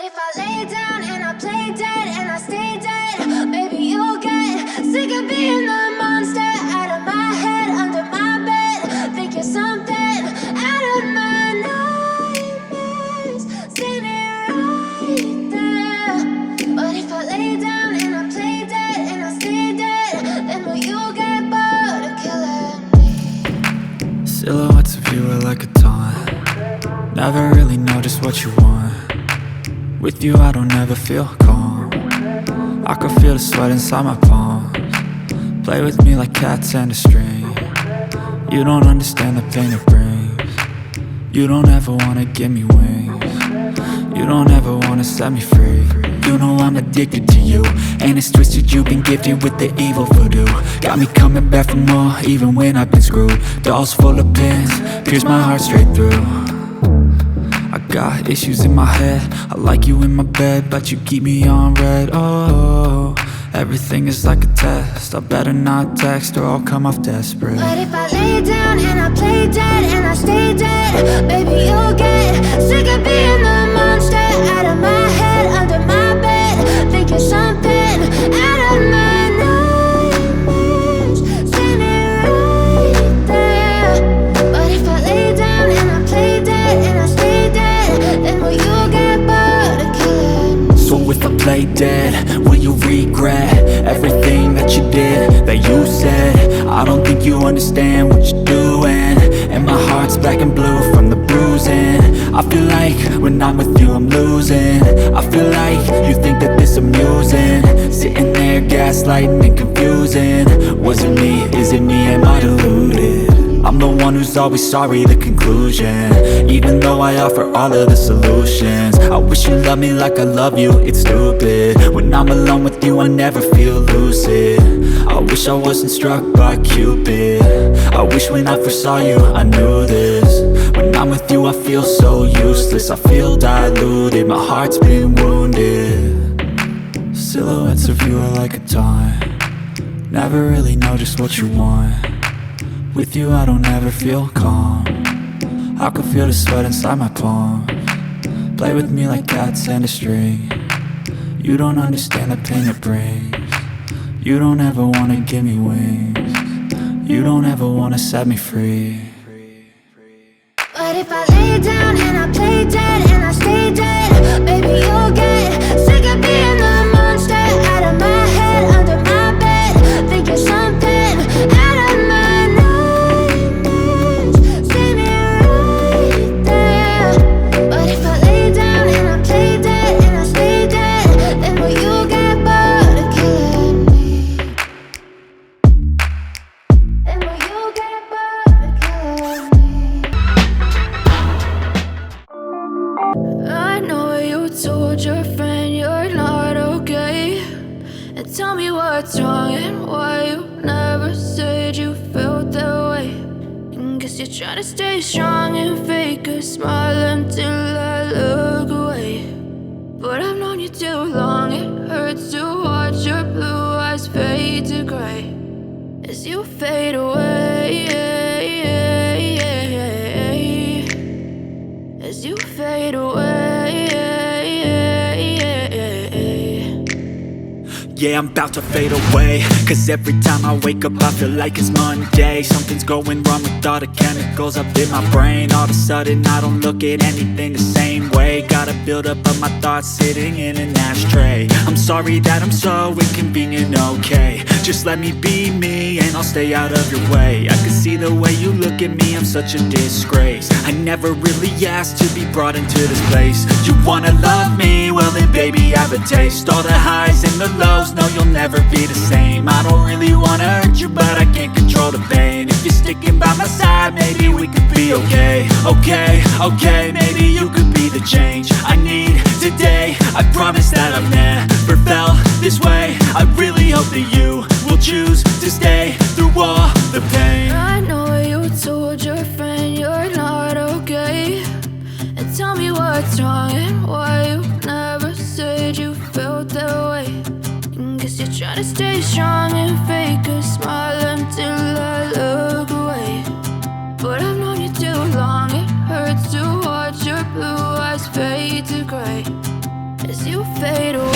if I lay down and I play dead and I stay dead? Maybe you'll get sick of being the monster out of my head, under my bed. Think you're something out of my nightmares, standing right there. But if I lay down and I play dead and I stay dead, then will you get bored of killing me? Silhouettes of you are like a taunt. Never really know just what you want. With you I don't ever feel calm. I can feel the sweat inside my palms. Play with me like cats and a string. You don't understand the pain it brings. You don't ever wanna give me wings. You don't ever wanna set me free. You know I'm addicted to you, and it's twisted you've been gifted with the evil voodoo. Got me coming back for more even when I've been screwed. Dolls full of pins, pierce my heart straight through. I got issues in my head, I like you in my bed, but you keep me on red. Oh, everything is like a test. I better not text or I'll come off desperate. But if I lay down and I play dead and I stay dead, baby you'll get sick of being the monster out of my head, under my bed. Think you're something out of my nightmares, standing right there. But if I lay down and I play dead and I stay dead, then will you get bored of killing me? So if I play dead, will you regret everything that you did, that you said? I don't think you understand what you're doing, and my heart's black and blue from the bruising. I feel like when I'm with you I'm losing. I feel like you think that this amusing, sitting there gaslighting and confusing. Was it me? Is it me? Am I deluded? I'm the one who's always sorry, the conclusion. Even though I offer all of the solutions, I wish you loved me like I love you, it's stupid. When I'm alone with you I never feel lucid. I wish I wasn't struck by Cupid. I wish when I first saw you I knew this. When I'm with you I feel so useless, I feel diluted, my heart's been wounded. Silhouettes of you are like a taunt. Never really know just what you want. With you I don't ever feel calm. I can feel the sweat inside my palms. Play with me like cats and a string. You don't understand the pain it brings. You don't ever wanna give me wings. You don't ever wanna set me free. But if I lay down and I play dead and I stay dead, baby you'll get sick of being the monster out of my head, under my bed. Think you're something out of my nightmares, standing right there. But if I lay down and I play dead and I stay dead, then will you get bored of killing me? Then will you get bored of killing me? I know you told your friend you're not okay, and tell me what's wrong and why you never said you felt that way. And guess you're trying to stay strong and fake a smile until I look away. But I've known you too long, it hurts to watch your blue eyes fade to gray as you fade away, as you fade away. Yeah, I'm about to fade away, cause every time I wake up I feel like it's Monday. Something's going wrong with all the chemicals up in my brain. All of a sudden I don't look at anything the same way. Got a build-up of my thoughts sitting in an ashtray. I'm sorry that I'm so inconvenient, okay? Just let me be me and I'll stay out of your way. I can see the way you look at me, I'm such a disgrace. I never really asked to be brought into this place. You wanna love me? Well then baby have a taste. All the highs and the lows, no you'll never be the same. I don't really wanna hurt you but I can't control the pain. If you're sticking by my side maybe we could be okay. Okay, maybe you could be the change I need today. I promise that I've never felt this way. I really hope that you will choose to stay through all the pain. I know you told your friend you're not okay, and tell me what's wrong and why you never said you felt that way. And guess you're trying to stay strong and fake a smile until I look away. But I've known you too long, it hurts to watch your blue eyes fade to gray as you fade away.